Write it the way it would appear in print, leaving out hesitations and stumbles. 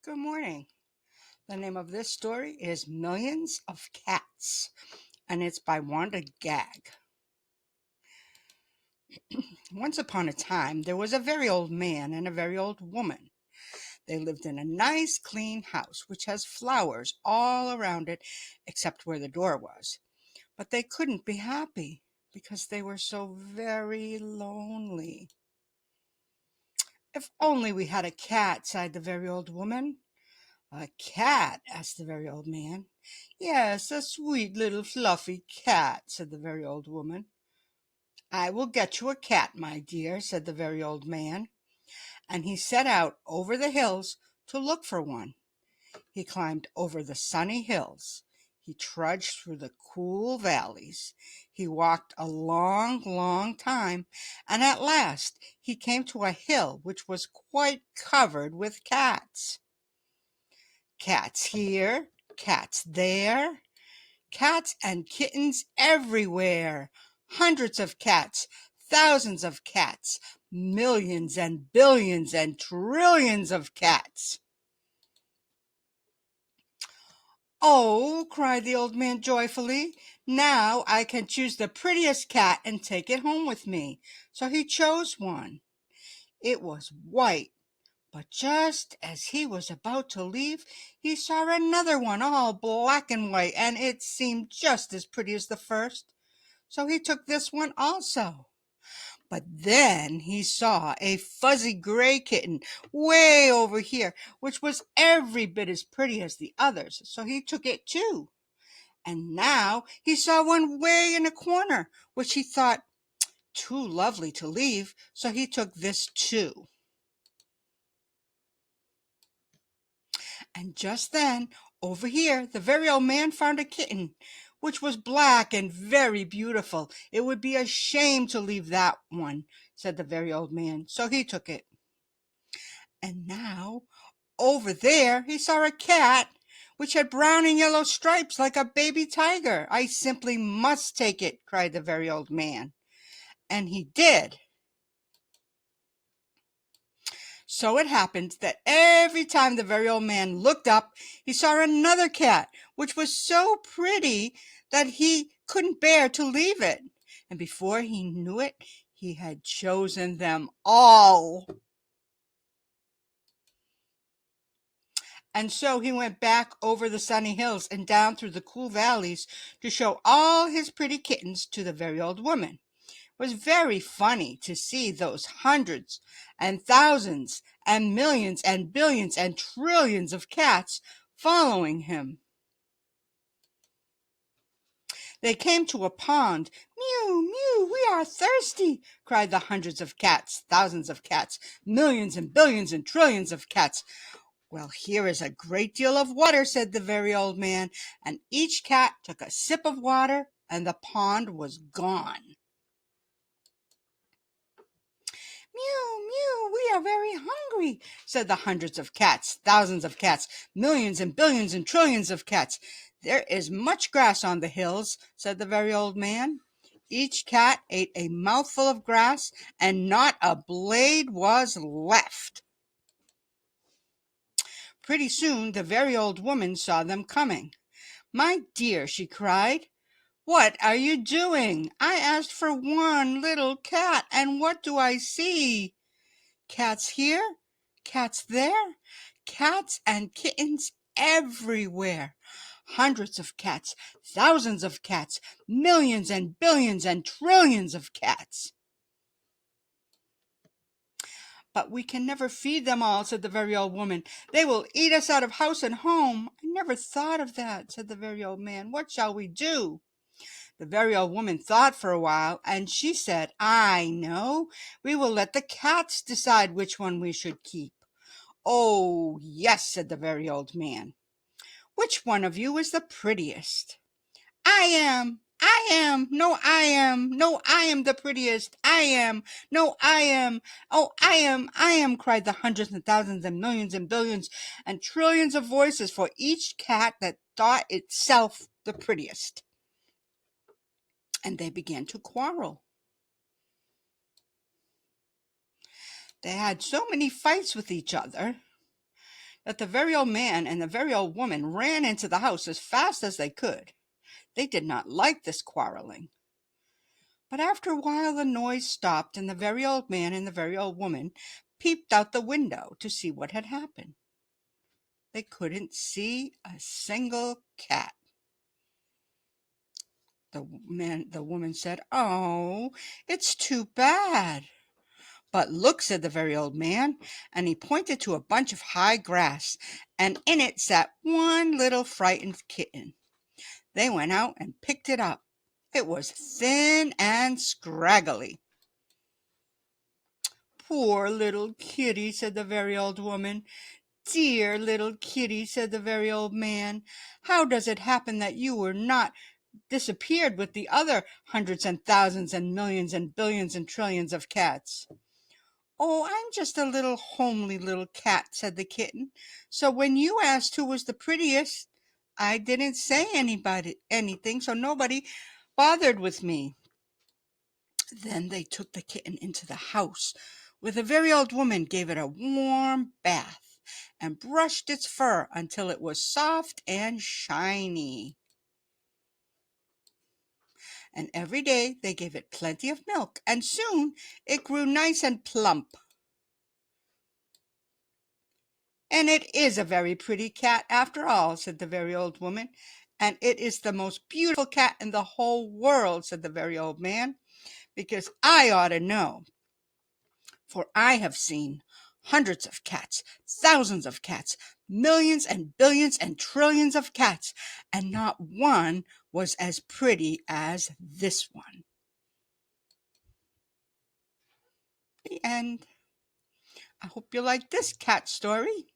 Good morning. The name of this story is Millions of Cats, and it's by Wanda Gag. Once upon a time, there was a very old man and a very old woman. They lived in a nice, clean house, which has flowers all around it, except where the door was. But they couldn't be happy because they were so very lonely. If only we had a cat, sighed the very old woman. A cat? Asked the very old man. Yes, a sweet little fluffy cat, said the very old woman. I will get you a cat, my dear, said the very old man, and he set out over the hills to look for one. He climbed over the sunny hills. He trudged through the cool valleys. He walked a long, long time, and at last he came to a hill which was quite covered with cats. Cats here, cats there, cats and kittens everywhere. Hundreds of cats, thousands of cats, millions and billions and trillions of cats. Oh, cried the old man joyfully, now I can choose the prettiest cat and take it home with me. So he chose one. It was white. But just as he was about to leave, he saw another one all black and white, and it seemed just as pretty as the first. So he took this one also. But then he saw a fuzzy gray kitten way over here, which was every bit as pretty as the others. So he took it too. And now he saw one way in a corner, which he thought too lovely to leave. So he took this too. And just then, over here, the very old man found a kitten, which was black and very beautiful. It would be a shame to leave that one, said the very old man. So he took it. And now, over there, he saw a cat, which had brown and yellow stripes like a baby tiger. I simply must take it, cried the very old man. And he did. So it happened that every time the very old man looked up, he saw another cat, which was so pretty that he couldn't bear to leave it. And before he knew it, he had chosen them all. And so he went back over the sunny hills and down through the cool valleys to show all his pretty kittens to the very old woman. Was very funny to see those hundreds and thousands and millions and billions and trillions of cats following him. They came to a pond. Mew, mew, we are thirsty, cried the hundreds of cats, thousands of cats, millions and billions and trillions of cats. Well, here is a great deal of water, said the very old man, and each cat took a sip of water, and the pond was gone. Mew, mew, we are very hungry, said the hundreds of cats, thousands of cats, millions and billions and trillions of cats. There is much grass on the hills, said the very old man. Each cat ate a mouthful of grass, and not a blade was left. Pretty soon the very old woman saw them coming. My dear, she cried, what are you doing? I asked for one little cat, and what do I see? Cats here, cats there, cats and kittens everywhere. Hundreds of cats, thousands of cats, millions and billions and trillions of cats. But we can never feed them all, said the very old woman. They will eat us out of house and home. I never thought of that, said the very old man. What shall we do? The very old woman thought for a while, and she said, I know. We will let the cats decide which one we should keep. Oh, yes, said the very old man. Which one of you is the prettiest? I am. I am. No, I am. No, I am the prettiest. I am. No, I am. Oh, I am. I am, cried the hundreds and thousands and millions and billions and trillions of voices for each cat that thought itself the prettiest. And they began to quarrel. They had so many fights with each other. that the very old man and the very old woman ran into the house as fast as they could. They did not like this quarreling. But after a while the noise stopped, and the very old man and the very old woman peeped out the window to see what had happened. They couldn't see a single cat. The woman said, "Oh, it's too bad." "But look," said the very old man, and he pointed to a bunch of high grass, and in it sat one little frightened kitten. They went out and picked it up. It was thin and scraggly. "Poor little kitty," said the very old woman. "Dear little kitty," said the very old man. "How does it happen that you were not disappeared with the other hundreds and thousands and millions and billions and trillions of cats?" "Oh, I'm just a little homely little cat," said the kitten. "So when you asked who was the prettiest, I didn't say anything, so nobody bothered with me." Then they took the kitten into the house, where the very old woman gave it a warm bath and brushed its fur until it was soft and shiny. And every day they gave it plenty of milk, and soon it grew nice and plump. "And it is a very pretty cat after all," said the very old woman. "And it is the most beautiful cat in the whole world," said the very old man, "because I ought to know, for I have seen hundreds of cats, thousands of cats, millions and billions and trillions of cats, and not one was as pretty as this one." The end. I hope you like this cat story.